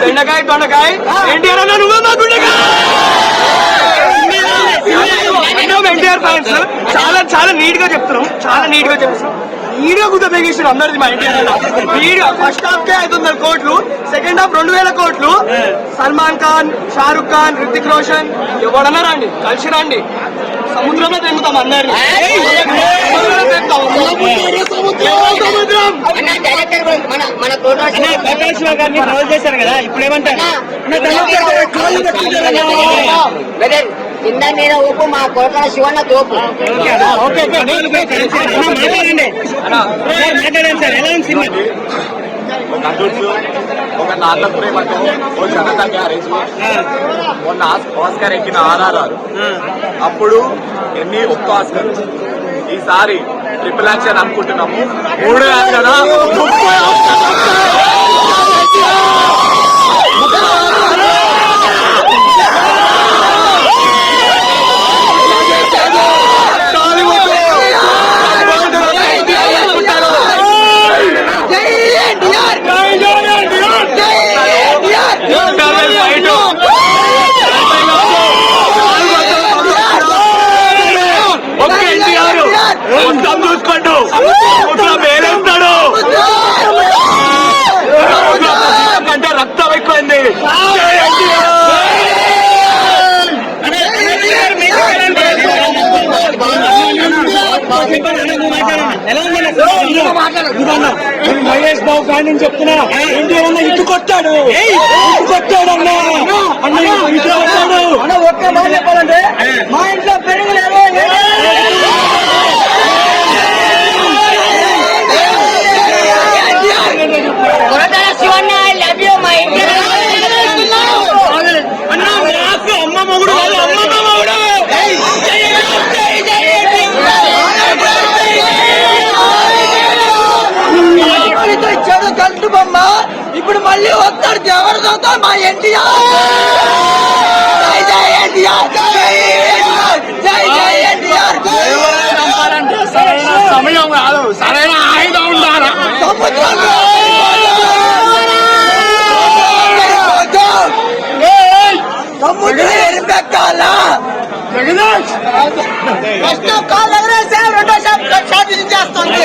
బెండకాయ దొండకాయ ఎన్టీఆర్ అన్న నువ్వే మా గుండెకాయ. ఎన్టీఆర్ ఫ్యాన్స్ చాలా నీట్ గా చెప్తున్నాం, చాలా నీట్ గా చెప్తున్నాం. వీడియో కూడా తెగేసారు అందరిది మా ఎన్టీఆర్. వీడియో ఫస్ట్ హాఫ్ కే 500 కోట్లు, సెకండ్ హాఫ్ 2000 కోట్లు. సల్మాన్ ఖాన్, షారుఖ్ ఖాన్, రితిక్ రోషన్ ఎవడన్నా రండి, కలిసి రండి, సముద్రంలో తెంపుతాం అందరినీ. చేశారు కదా, ఇప్పుడు ఏమంటారు? కింద మీద ఊపు, మా కొడుకుల శివన్న తోపు. ఒక నాన్న ప్రేమతో ఓ జనతా గ్యారేజ్ మొన్న ఆస్కార్ ఎక్కిన RRR. అప్పుడు ఒక్క ఆస్కార్. ఈసారి ట్రిపుల్ యాక్షన్ అనుకుంటున్నాము. 3 కదా, 30 చూసుకోండు వేరేస్తాడు కంటే రక్తం ఎక్కువైంది. మహేష్ బాబు ఫ్యాన్ అని చెప్తున్నా. ఎన్టీఆర్ అన్న ఇటు కొట్టాడు, అన్నా ఒక్క మాట చెప్పాలంటే మా ఇంట్లో పెరుగులేదు. కంటు బొమ్మ ఇప్పుడు మళ్ళీ వస్తాడు. ఎవరు చదువుతారు? మా ఎన్టీఆర్. జై ఎన్టీఆర్, జై జై ఎన్టీఆర్. సరైన సమయం కాదు, సరైన ఆయుధం ఉండాలా. సముద్రం ఎరిపెక్కాలా. ఫస్ట్ కాల్ ఎగరేసే, రెండో షాట్ చేస్తుంది.